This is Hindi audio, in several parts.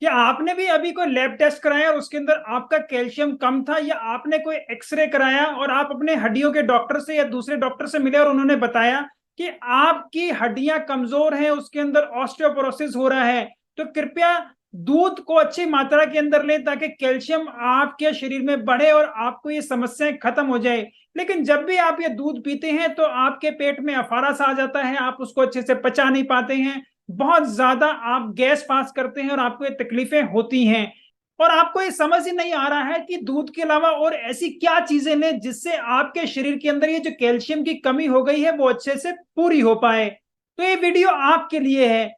क्या आपने भी अभी कोई लैब टेस्ट कराया और उसके अंदर आपका कैल्शियम कम था, या आपने कोई एक्सरे कराया और आप अपने हड्डियों के डॉक्टर से या दूसरे डॉक्टर से मिले और उन्होंने बताया कि आपकी हड्डियां कमजोर हैं, उसके अंदर ऑस्टियोपोरोसिस हो रहा है? तो कृपया दूध को अच्छी मात्रा के अंदर लें ताकि कैल्शियम आपके शरीर में बढ़े और आपको ये समस्याएं खत्म हो जाए। लेकिन जब भी आप ये दूध पीते हैं तो आपके पेट में अफारा सा आ जाता है, आप उसको अच्छे से पचा नहीं पाते हैं, बहुत ज्यादा आप गैस पास करते हैं और आपको ये तकलीफें होती हैं। और आपको ये समझ ही नहीं आ रहा है कि दूध के अलावा और ऐसी क्या चीजें लें जिससे आपके शरीर के अंदर ये जो कैल्शियम की कमी हो गई है वो अच्छे से पूरी हो पाए। तो ये वीडियो आपके लिए है।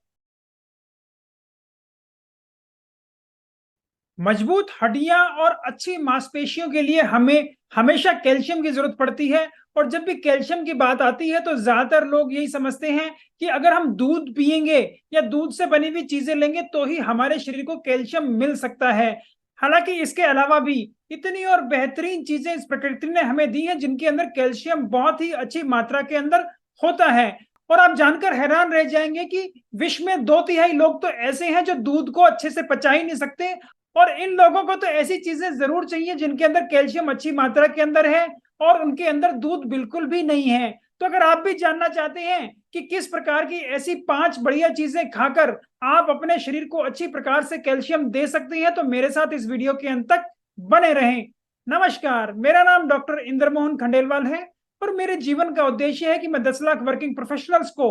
मजबूत हड्डियां और अच्छी मांसपेशियों के लिए हमें हमेशा कैल्शियम की जरूरत पड़ती है। और जब भी कैल्शियम की बात आती है तो ज्यादातर लोग यही समझते हैं कि अगर हम दूध पिएंगे या दूध से बनी हुई चीजें लेंगे तो ही हमारे शरीर को कैल्शियम मिल सकता है। हालांकि इसके अलावा भी इतनी और बेहतरीन चीजें इस प्रकृति ने हमें दी हैं जिनके अंदर कैल्शियम बहुत ही अच्छी मात्रा के अंदर होता है। और आप जानकर हैरान रह जाएंगे कि विश्व में 2/3 लोग तो ऐसे हैं जो दूध को अच्छे से पचा ही नहीं सकते। और इन लोगों को तो ऐसी चीजें जरूर चाहिए जिनके अंदर कैल्शियम अच्छी मात्रा के अंदर है, और उनके अंदर दूध बिल्कुल भी नहीं है। तो अगर आप भी जानना चाहते हैं कि किस प्रकार की ऐसी 5 बढ़िया चीजें खाकर आप अपने शरीर को अच्छी प्रकार से कैल्शियम दे सकते हैं, तो मेरे साथ इस वीडियो के अंत तक बने रहें। नमस्कार, मेरा नाम डॉक्टर इंद्रमोहन खंडेलवाल है और मेरे जीवन का उद्देश्य है कि मैं 10 लाख वर्किंग प्रोफेशनल्स को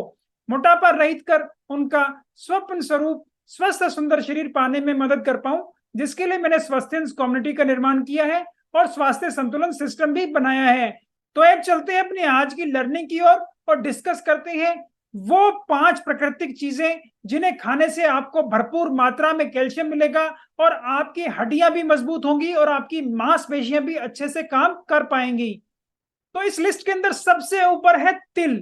मोटापा रहित कर उनका स्वप्न स्वरूप स्वस्थ सुंदर शरीर पाने में मदद कर पाऊं, जिसके लिए मैंने स्वास्थ्य कम्युनिटी का निर्माण किया है और स्वास्थ्य संतुलन सिस्टम भी बनाया है। तो अब चलते हैं अपनी आज की लर्निंग की ओर और डिस्कस करते हैं वो 5 प्राकृतिक चीजें जिन्हें खाने से आपको भरपूर मात्रा में कैल्शियम मिलेगा और आपकी हड्डियां भी मजबूत होंगी और आपकी मांसपेशियां भी अच्छे से काम कर पाएंगी। तो इस लिस्ट के अंदर सबसे ऊपर है तिल।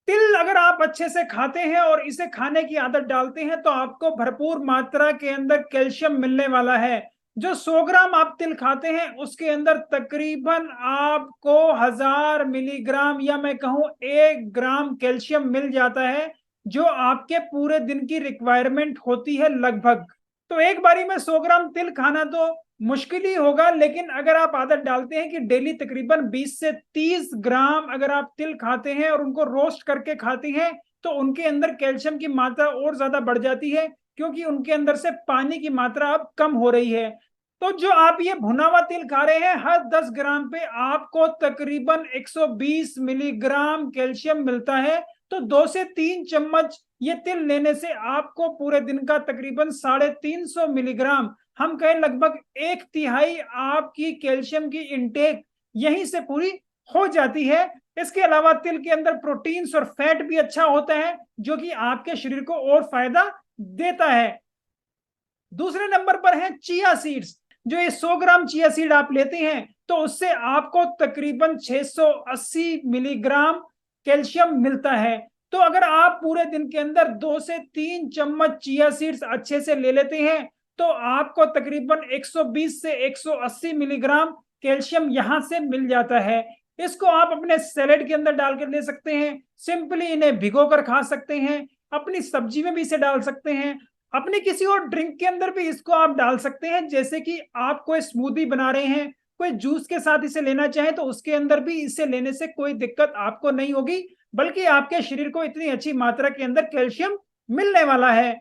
तिल अगर आप अच्छे से खाते हैं और इसे खाने की आदत डालते हैं तो आपको भरपूर मात्रा के अंदर कैल्शियम मिलने वाला है। जो 100 ग्राम आप तिल खाते हैं उसके अंदर तकरीबन आपको 1000 मिलीग्राम या मैं कहूं 1 ग्राम कैल्शियम मिल जाता है, जो आपके पूरे दिन की रिक्वायरमेंट होती है लगभग। तो एक बारी में 100 ग्राम तिल खाना तो मुश्किल ही होगा, लेकिन अगर आप आदत डालते हैं कि डेली तकरीबन 20 से 30 ग्राम अगर आप तिल खाते हैं और उनको रोस्ट करके खाते हैं तो उनके अंदर कैल्शियम की मात्रा और ज्यादा बढ़ जाती है, क्योंकि उनके अंदर से पानी की मात्रा अब कम हो रही है। तो जो आप ये भुना हुआ तिल खा रहे हैं, हर 10 ग्राम पे आपको तकरीबन 120 मिलीग्राम कैल्शियम मिलता है। तो 2 से 3 चम्मच ये तिल लेने से आपको पूरे दिन का तकरीबन 350 मिलीग्राम, हम कहें लगभग 1/3 आपकी कैल्शियम की इंटेक यहीं से पूरी हो जाती है। इसके अलावा तिल के अंदर प्रोटीन्स और फैट भी अच्छा होता है जो कि आपके शरीर को और फायदा देता है। दूसरे नंबर पर है चिया सीड्स। जो ये 100 ग्राम चिया सीड आप लेते हैं तो उससे आपको तकरीबन 680 मिलीग्राम कैल्शियम मिलता है। तो अगर आप पूरे दिन के अंदर 2 से 3 चम्मच चिया सीड्स अच्छे से ले लेते हैं तो आपको तकरीबन 120 से 180 मिलीग्राम कैल्शियम यहां से मिल जाता है। इसको आप अपने सैलेड के अंदर डालकर ले सकते हैं, सिंपली इन्हें भिगो कर खा सकते हैं, अपनी सब्जी में भी इसे डाल सकते हैं, अपने किसी और ड्रिंक के अंदर भी इसको आप डाल सकते हैं। जैसे कि आप कोई स्मूदी बना रहे हैं, कोई जूस के साथ इसे लेना चाहें तो उसके अंदर भी इसे लेने से कोई दिक्कत आपको नहीं होगी, बल्कि आपके शरीर को इतनी अच्छी मात्रा के अंदर कैल्शियम मिलने वाला है।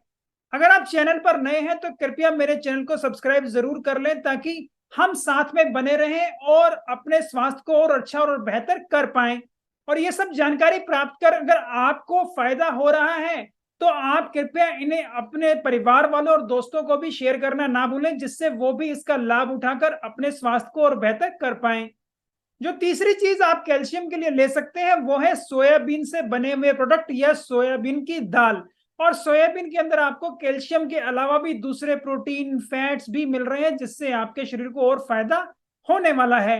अगर आप चैनल पर नए हैं तो कृपया मेरे चैनल को सब्सक्राइब जरूर कर लें ताकि हम साथ में बने रहें और अपने स्वास्थ्य को और अच्छा और बेहतर कर पाएं। और ये सब जानकारी प्राप्त कर अगर आपको फायदा हो रहा है तो आप कृपया इन्हें अपने परिवार वालों और दोस्तों को भी शेयर करना ना भूलें, जिससे वो भी इसका लाभ उठाकर अपने स्वास्थ्य को और बेहतर कर पाएं। जो तीसरी चीज आप कैल्शियम के लिए ले सकते हैं वो है सोयाबीन से बने हुए प्रोडक्ट या सोयाबीन की दाल। और सोयाबीन के अंदर आपको कैल्शियम के अलावा भी दूसरे प्रोटीन फैट्स भी मिल रहे हैं जिससे आपके शरीर को और फायदा होने वाला है।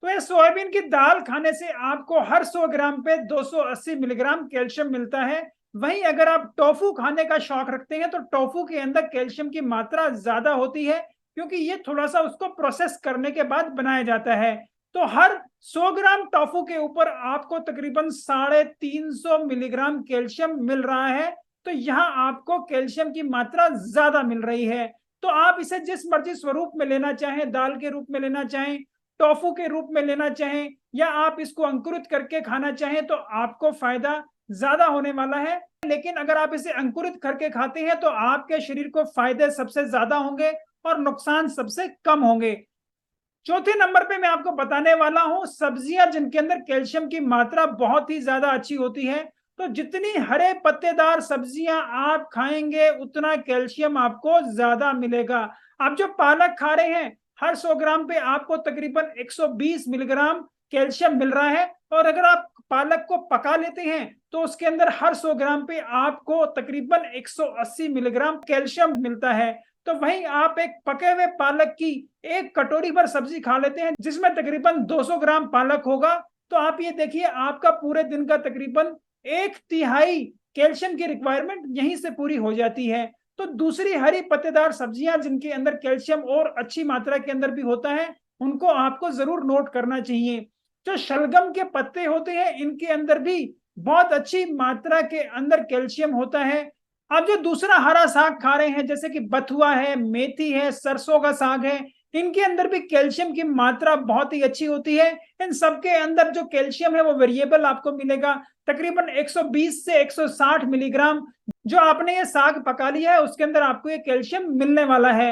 तो ये सोयाबीन की दाल खाने से आपको हर 100 ग्राम पे 280 मिलीग्राम कैल्शियम मिलता है। वहीं अगर आप टोफू खाने का शौक रखते हैं तो टोफू के अंदर कैल्शियम की मात्रा ज्यादा होती है, क्योंकि ये थोड़ा सा उसको प्रोसेस करने के बाद बनाया जाता है। तो हर 100 ग्राम टोफू के ऊपर आपको तकरीबन 350 मिलीग्राम कैल्शियम मिल रहा है, तो यहाँ आपको कैल्शियम की मात्रा ज्यादा मिल रही है। तो आप इसे जिस मर्जी स्वरूप में लेना चाहें, दाल के रूप में लेना चाहें, टोफू के रूप में लेना चाहें, या आप इसको अंकुरित करके खाना चाहें, तो आपको फायदा ज्यादा होने वाला है। लेकिन अगर आप इसे अंकुरित करके खाते हैं तो आपके शरीर को फायदे सबसे ज्यादा होंगे और नुकसान सबसे कम होंगे। चौथे नंबर पे मैं आपको बताने वाला हूं सब्जियां जिनके अंदर कैल्शियम की मात्रा बहुत ही ज्यादा अच्छी होती है। तो जितनी हरे पत्तेदार सब्जियां आप खाएंगे उतना कैल्शियम आपको ज्यादा मिलेगा। आप जो पालक खा रहे हैं, हर 100 ग्राम पे आपको तकरीबन 120 मिलीग्राम कैल्शियम मिल रहा है। और अगर आप पालक को पका लेते हैं तो उसके अंदर हर 100 ग्राम पे आपको तकरीबन 180 मिलीग्राम कैल्शियम मिलता है। तो वहीं आप एक पके हुए पालक की एक कटोरी भर सब्जी खा लेते हैं जिसमें तकरीबन 200 ग्राम पालक होगा, तो आप ये देखिए आपका पूरे दिन का तकरीबन 1/3 कैल्शियम की रिक्वायरमेंट यहीं से पूरी हो जाती है। तो दूसरी हरी पत्तेदार सब्जियां जिनके अंदर कैल्शियम और अच्छी मात्रा के अंदर भी होता है, उनको आपको जरूर नोट करना चाहिए। जो शलगम के पत्ते होते हैं इनके अंदर भी बहुत अच्छी मात्रा के अंदर कैल्शियम होता है। आप जो दूसरा हरा साग खा रहे हैं जैसे कि बथुआ है, मेथी है, सरसों का साग है, इनके अंदर भी कैल्शियम की मात्रा बहुत ही अच्छी होती है। इन सबके अंदर जो कैल्शियम है वो वेरिएबल आपको मिलेगा, तकरीबन 120 से 160 मिलीग्राम। जो आपने ये साग पका लिया है उसके अंदर आपको ये कैल्शियम मिलने वाला है।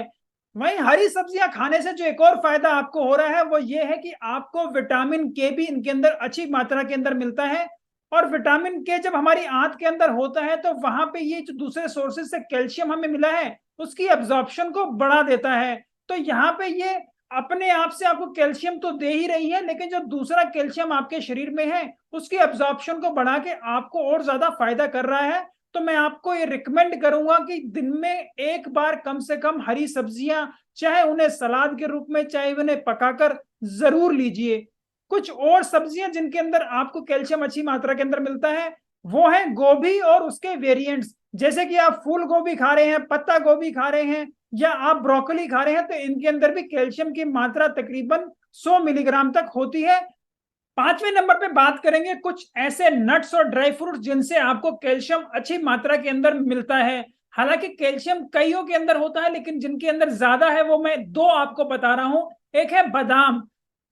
वहीं हरी सब्जियां खाने से जो एक और फायदा आपको हो रहा है वो ये है कि आपको विटामिन के भी इनके अंदर अच्छी मात्रा के अंदर मिलता है। और विटामिन के जब हमारी आंत के अंदर होता है तो वहां पे ये जो दूसरे सोर्सेज से कैल्शियम हमें मिला है उसकी एब्जॉर्प्शन को बढ़ा देता है। तो यहाँ पे ये अपने आप से आपको कैल्शियम तो दे ही रही है, लेकिन जो दूसरा कैल्शियम आपके शरीर में है उसकी एब्जॉर्प्शन को बढ़ा के आपको और ज्यादा फायदा कर रहा है। तो मैं आपको ये रिकमेंड करूंगा कि दिन में एक बार कम से कम हरी सब्जियां, चाहे उन्हें सलाद के रूप में चाहे उन्हें पकाकर जरूर लीजिए। कुछ और सब्जियां जिनके अंदर आपको कैल्शियम अच्छी मात्रा के अंदर मिलता है वो है गोभी और उसके वेरिएंट्स। जैसे कि आप फूल गोभी खा रहे हैं, पत्ता गोभी खा रहे हैं, या आप ब्रोकली खा रहे हैं, तो इनके अंदर भी कैल्शियम की मात्रा तकरीबन 100 मिलीग्राम तक होती है। पांचवें नंबर पे बात करेंगे कुछ ऐसे नट्स और ड्राई फ्रूट्स जिनसे आपको कैल्शियम अच्छी मात्रा के अंदर मिलता है। हालांकि कैल्शियम कईयों के अंदर होता है लेकिन जिनके अंदर ज्यादा है वो मैं दो आपको बता रहा हूं। एक है बादाम।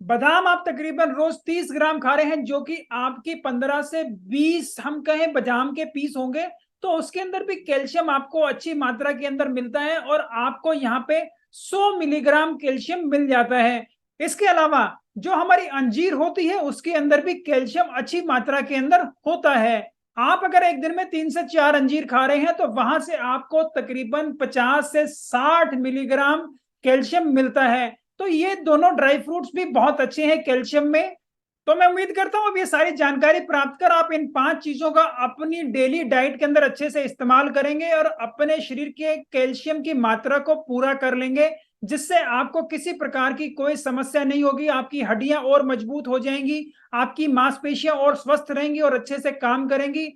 बादाम आप तकरीबन रोज 30 ग्राम खा रहे हैं जो कि आपकी 15 से 20 हम कहें बादाम के पीस होंगे, तो उसके अंदर भी कैल्शियम आपको अच्छी मात्रा के अंदर मिलता है और आपको यहाँ पे 100 मिलीग्राम कैल्शियम मिल जाता है। इसके अलावा जो हमारी अंजीर होती है उसके अंदर भी कैल्शियम अच्छी मात्रा के अंदर होता है। आप अगर एक दिन में 3 से 4 अंजीर खा रहे हैं तो वहां से आपको तकरीबन 50 से 60 मिलीग्राम कैल्शियम मिलता है। तो ये दोनों ड्राई फ्रूट्स भी बहुत अच्छे हैं कैल्शियम में। तो मैं उम्मीद करता हूं अब ये सारी जानकारी प्राप्त कर आप इन 5 चीजों का अपनी डेली डाइट के अंदर अच्छे से इस्तेमाल करेंगे और अपने शरीर के कैल्शियम की मात्रा को पूरा कर लेंगे, जिससे आपको किसी प्रकार की कोई समस्या नहीं होगी। आपकी हड्डियां और मजबूत हो जाएंगी, आपकी मांसपेशियां और स्वस्थ रहेंगी और अच्छे से काम करेंगी।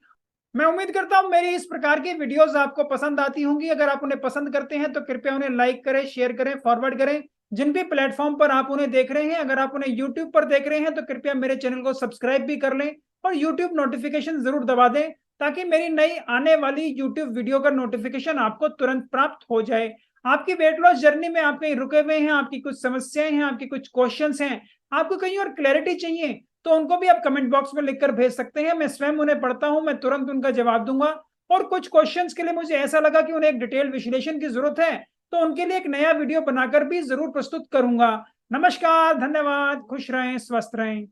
मैं उम्मीद करता हूं मेरी इस प्रकार की वीडियोस आपको पसंद आती होंगी। अगर आप उन्हें पसंद करते हैं तो कृपया उन्हें लाइक करें, शेयर करें, फॉरवर्ड करें। जिन भी प्लेटफॉर्म पर आप उन्हें देख रहे हैं, अगर आप उन्हें यूट्यूब पर देख रहे हैं तो कृपया मेरे चैनल को सब्सक्राइब भी कर लें और यूट्यूब नोटिफिकेशन जरूर दबा दें ताकि मेरी नई आने वाली यूट्यूब वीडियो का नोटिफिकेशन आपको तुरंत प्राप्त हो जाए। आपकी वेट लॉस जर्नी में आप कहीं रुके हुए हैं, आपकी कुछ समस्याएं हैं, आपकी कुछ क्वेश्चंस हैं, आपको कहीं और क्लैरिटी चाहिए तो उनको भी आप कमेंट बॉक्स में लिखकर भेज सकते हैं। मैं स्वयं उन्हें पढ़ता हूं, मैं तुरंत उनका जवाब दूंगा। और कुछ क्वेश्चंस के लिए मुझे ऐसा लगा कि उन्हें एक डिटेल विश्लेषण की जरूरत है तो उनके लिए एक नया वीडियो बनाकर भी जरूर प्रस्तुत करूंगा। नमस्कार, धन्यवाद, खुश रहें, स्वस्थ रहें।